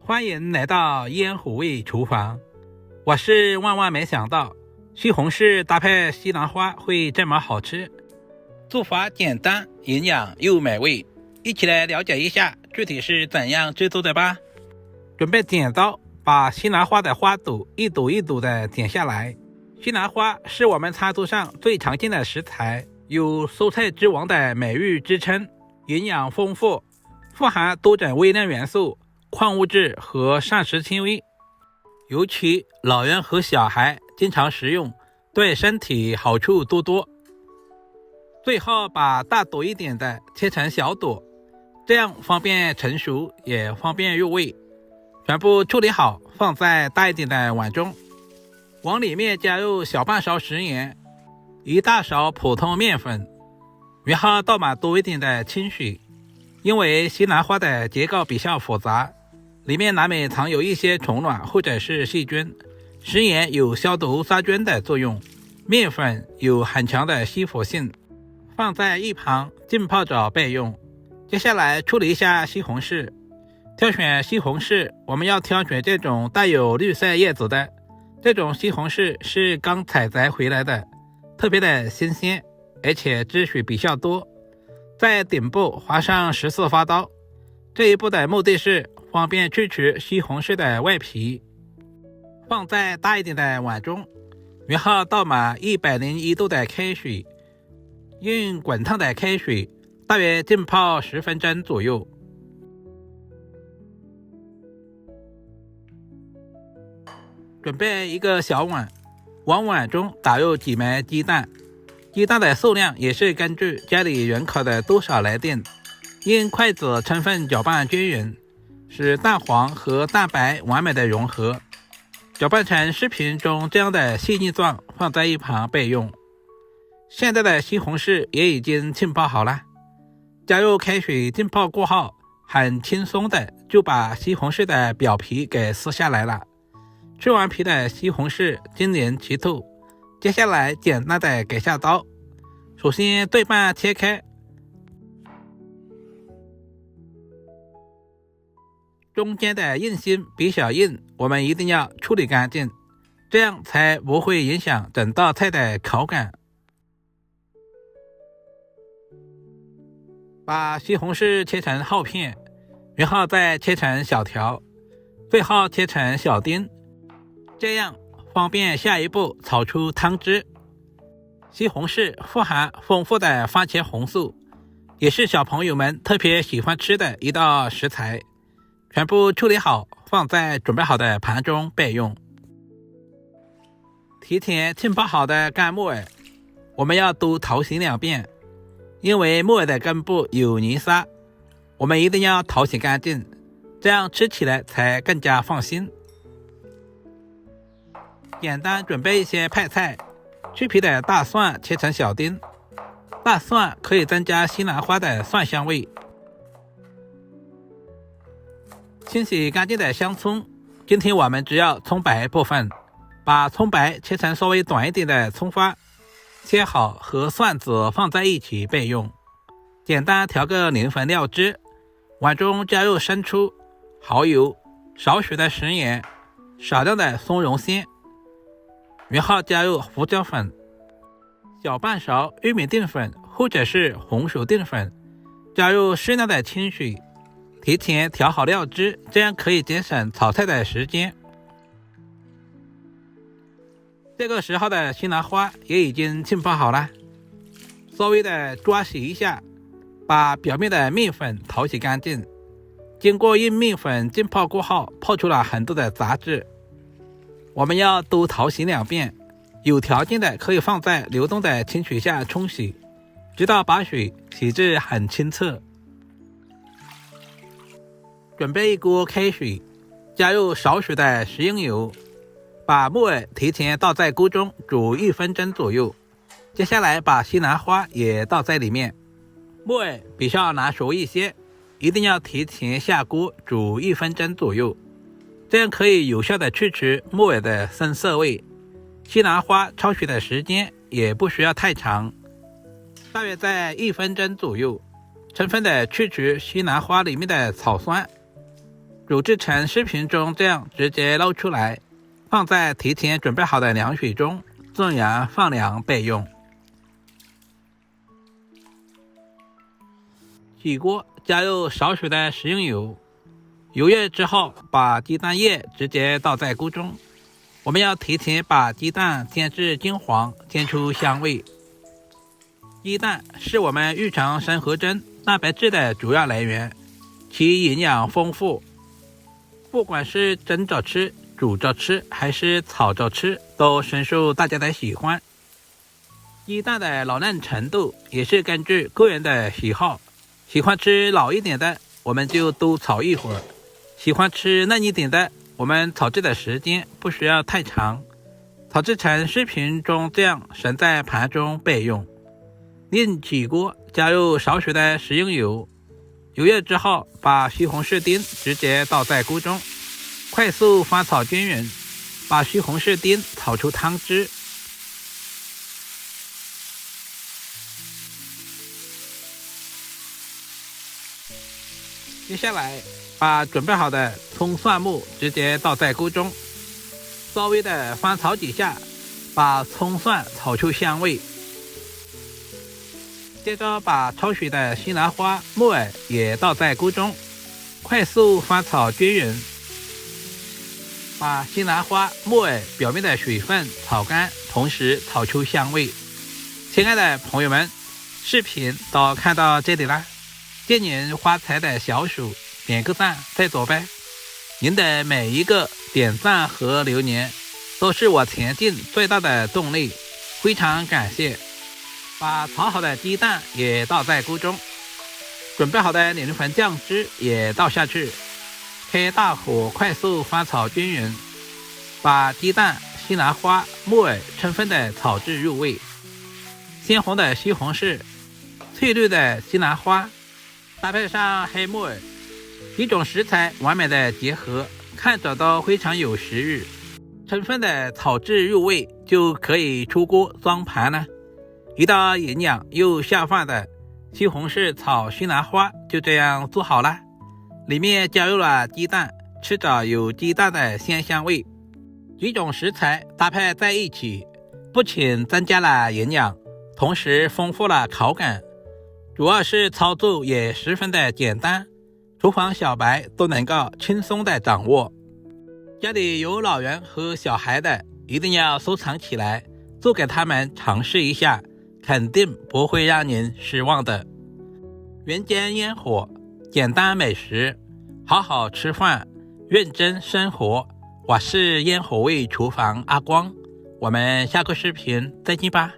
欢迎来到烟虎味厨房，我是万万没想到西红柿搭配西兰花会这么好吃。做法简单，营养又美味，一起来了解一下具体是怎样制作的吧。准备剪刀，把西兰花的花朵一朵一朵的剪下来。西兰花是我们餐桌上最常见的食材，有蔬菜之王的美誉之称，营养丰富，富含多种微量元素、矿物质和膳食纤维，尤其老人和小孩经常食用，对身体好处多多。最好把大朵一点的切成小朵，这样方便成熟也方便入味。全部处理好，放在大一点的碗中，往里面加入小半勺食盐，一大勺普通面粉，然后倒满多一点的清水。因为西兰花的结构比较复杂，里面难免藏有一些虫卵或者是细菌，食盐有消毒杀菌的作用，面粉有很强的吸附性，放在一旁浸泡着备用。接下来处理一下西红柿。挑选西红柿，我们要挑选这种带有绿色叶子的，这种西红柿是刚采摘回来的，特别的新鲜，而且汁水比较多。在顶部划上14发刀，这一步的目的是方便去除西红柿的外皮。放在大一点的碗中，然后倒满101度的开水，用滚烫的开水大约浸泡10分钟左右。准备一个小碗，往碗中打入几枚鸡蛋，鸡蛋的数量也是根据家里人口的多少来定，用筷子充分搅拌均匀，使蛋黄和蛋白完美的融合，搅拌成视频中这样的细腻状，放在一旁备用。现在的西红柿也已经浸泡好了，加入开水浸泡过后，很轻松的就把西红柿的表皮给撕下来了。去完皮的西红柿晶莹剔透，接下来简单的给下刀，首先对半切开，中间的硬心比较硬，我们一定要处理干净，这样才不会影响整道菜的口感。把西红柿切成厚片，然后再切成小条，最后切成小丁，这样方便下一步炒出汤汁。西红柿富含丰富的番茄红素，也是小朋友们特别喜欢吃的一道食材。全部处理好，放在准备好的盘中备用。提前浸泡好的干木耳，我们要多淘洗2遍，因为木耳的根部有泥沙，我们一定要淘洗干净，这样吃起来才更加放心。简单准备一些配菜，去皮的大蒜切成小丁，大蒜可以增加西兰花的蒜香味。清洗干净的香葱，今天我们只要葱白部分，把葱白切成稍微短一点的葱花，切好和蒜子放在一起备用。简单调个灵粉料汁，碗中加入生抽、蚝油、少许的食盐、少量的松茸鲜，然后加入胡椒粉、小半勺玉米淀粉或者是红薯淀粉，加入适量的清水，提前调好料汁，这样可以节省炒菜的时间。这个时候的西兰花也已经浸泡好了，稍微的抓洗一下，把表面的面粉淘洗干净。经过用面粉浸泡过后，泡出了很多的杂质，我们要多淘洗2遍，有条件的可以放在流动的清水下冲洗，直到把水洗至很清澈。准备一锅开水，加入少许的食用油，把木耳提前倒在锅中煮1分钟左右。接下来把西兰花也倒在里面，木耳比较难熟一些，一定要提前下锅煮1分钟左右，这样可以有效的去除木耳的生涩味。西兰花焯水的时间也不需要太长，大约在1分钟左右，充分的去除西兰花里面的草酸。煮制成视频中这样直接捞出来，放在提前准备好的凉水中纵然放凉备用。起锅加入少许的食用油，油热之后把鸡蛋液直接倒在锅中。我们要提前把鸡蛋煎至金黄，煎出香味。鸡蛋是我们日常生活中蛋白质的主要来源，其营养丰富，不管是蒸着吃、煮着吃还是炒着吃，都深受大家的喜欢。鸡蛋的老嫩程度也是根据个人的喜好，喜欢吃老一点的，我们就多炒一会儿；喜欢吃嫩一点的，我们炒制的时间不需要太长，炒制成视频中这样盛在盘中备用。另起锅加入少许的食用油，油热之后把西红柿丁直接倒在锅中，快速翻炒均匀，把西红柿丁炒出汤汁。接下来把准备好的葱蒜末直接倒在锅中，稍微的翻炒几下，把葱蒜炒出香味。接着把焯水的西兰花、木耳也倒在锅中，快速翻炒均匀，把西兰花、木耳表面的水分炒干，同时炒出香味。亲爱的朋友们，视频都看到这里了，借您发财的小手点个赞再走呗。您的每一个点赞和留言都是我前进最大的动力，非常感谢。把炒好的鸡蛋也倒在锅中，准备好的莲粉酱汁也倒下去，开大火快速翻炒均匀，把鸡蛋、西兰花、木耳充分的炒至入味。鲜红的西红柿、翠绿的西兰花，搭配上黑木耳，几种食材完美的结合，看着都非常有食欲。充分的炒至入味，就可以出锅装盘了。一道营养又下饭的西红柿炒西兰花就这样做好了，里面加入了鸡蛋，吃着有鸡蛋的鲜香味。几种食材搭配在一起，不仅增加了营养，同时丰富了口感，主要是操作也十分的简单，厨房小白都能够轻松的掌握。家里有老人和小孩的，一定要收藏起来，做给他们尝试一下，肯定不会让您失望的。人间烟火，简单美食，好好吃饭，认真生活。我是烟火味厨房阿光，我们下个视频再见吧。